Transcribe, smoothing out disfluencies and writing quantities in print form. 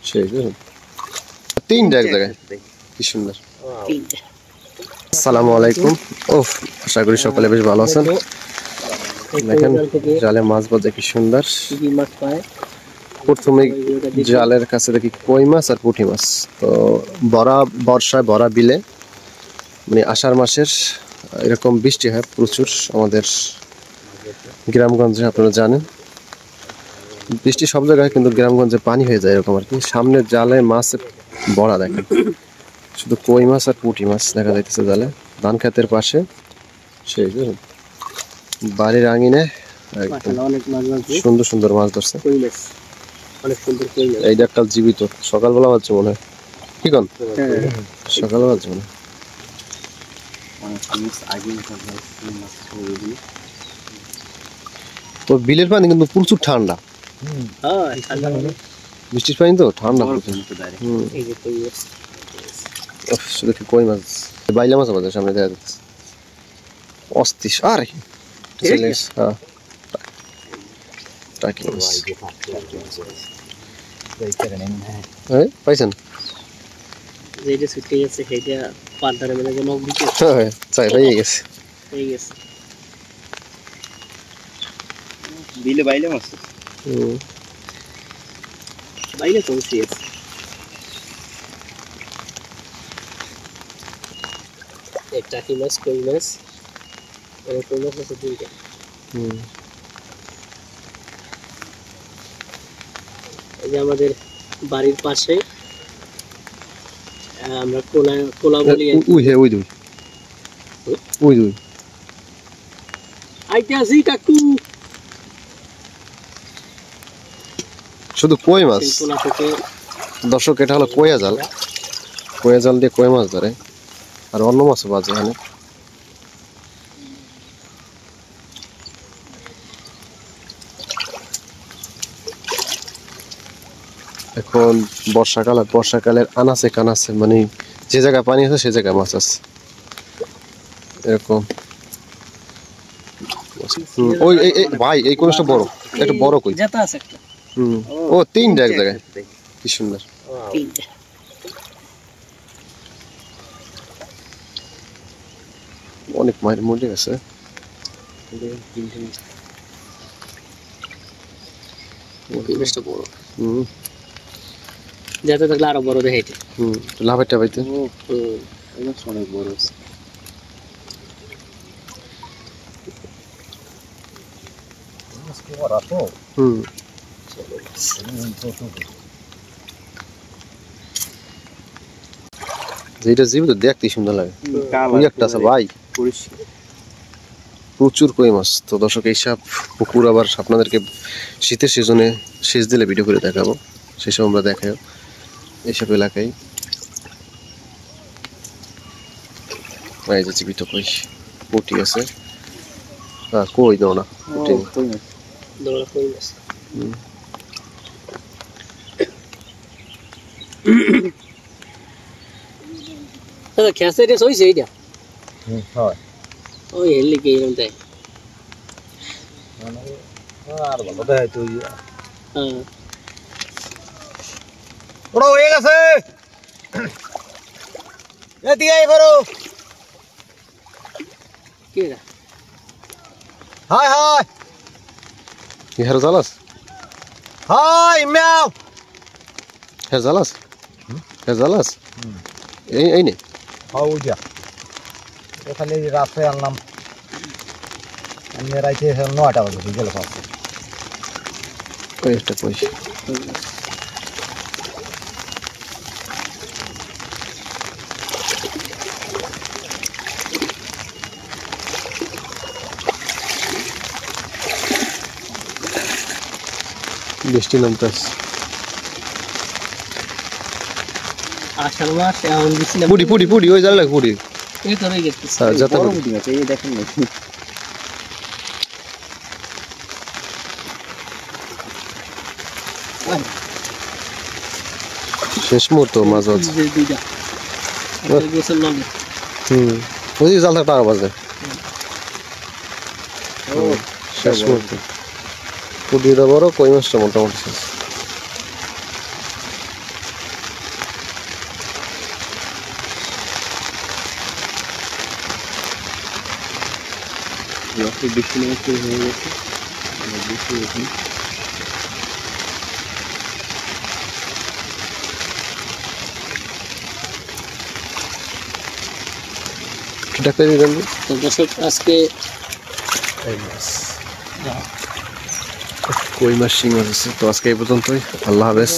সেই তিনটা এক জায়গায়, কি সুন্দর। আসসালামু আলাইকুম। ওফ, আশা করি সকালে বেশ ভালো আছেন। দেখেন জালে মাছ বাজে কি সুন্দর। প্রথমে জালের কাছে দেখি কই মাছ আর পুঁটি মাছ। তো বর্ষায় ভরা বিলে, মানে আষাঢ় মাসের এরকম বৃষ্টি হয় প্রচুর আমাদের গ্রামগঞ্জে, আপনারা জানেন বৃষ্টি সব জায়গায়, কিন্তু গ্রামগঞ্জে পানি হয়ে যায় এরকম আর কি। সামনে জালে মাছ ভরা, দেখেন শুধু কই মাছ আর পুঁটি মাছ দেখা যাইতেছে জালে। ধান ক্ষেতের পাশে সেই বাড়ির আঙিনে সুন্দর সুন্দর মাছ ধরছে। এইটা একটা জীবিত, সকালবেলা হচ্ছে মনে হয়, কি কন সকালবেলা হচ্ছে মনে হয়। তো বিলের পানি কিন্তু প্রচুর ঠান্ডা, বৃষ্টির পানি তো ঠান্ডা প্রচুর। শুধু কই মাছ, বাইলা মাছ আমাদের সামনে দেখা যাচ্ছে অস্থির। আরে পাইছেন বিলে বাইলে মাছ বাইলে তো টাকি মাছ, কই মাছ, কই মাছ আছে দুইটা। এই যে আমাদের বাড়ির পাশে আমরা কোলা বলি। আইতাছি কাকু, শুধু কই মাছ। দর্শক, এটা হলো কইয়া জাল। কইয়া জাল দিয়ে কই মাছ ধরে, আর অন্য মাছও বাজে এখানে। এখন বর্ষাকাল, আর বর্ষাকালের আনাচে কানাচে, মানে যে জায়গায় পানি আছে সে জায়গায় মাছ আছে এরকম। ওই ভাই, এই কোনটা বড়, এটা বড় কই। ও তিনটা এক জায়গায়, কি সুন্দর। অনেক মায়ের মরে গেছে। যেতে থাকলে আরো বড় দেখে। লাভেরটা পাইতে অনেক বড়। যেটা জীবিত দেখতে সুন্দর লাগে। একটা আছে ভাই, প্রচুর কই মাছ। তো দর্শক, এইসব পুকুর আবার আপনাদেরকে শীতের সিজনে সেচ দিলে ভিডিও করে দেখাবো, সেসব আমরা দেখাই এইসব এলাকায়। এই যে জীবিত কই, পুঁটি আছে। কই দাও না, খেসে রে সইছে এইটা। ওই হেললি কে এরকম তাই আর ভালো দেয় তুই। ওড়ো হয়ে গেছে, এদিকে আই করো। কি রে? হাই হাই হের জালাস, হাই মিয়াও। হের জালাস, হের জালাস। এই নে হাউ যা এখানে রাস্তায় আনলাম। আমি রাইতে 9টা বাজে গেল পাশে। ওই একটা কই, বৃষ্টি নামতেছে। আষাঢ় মাস এমন বৃষ্টি না। পুরি পুরি পুরি, ওই জাল লাগে পুরি। এই তো রয়ে গেছে। যত পুরি আছে, এই দেখেন না। শেষ মুহূর্ত মাছ আছে। ওই জাল থাকতে আরো বাজে। শেষ মুহূর্ত পুরিটা বড়, কই মাছটা মোটামুটি শেষ। রসের বৃষ্টি নামা শুরু হয়ে গেছে। বৃষ্টি এখন ডাক্তার দিবেন তো দর্শক আজকে কই মাছ শিং মাছ আছে। তো আজকে এই পর্যন্তই, আল্লাহ হাফেজ।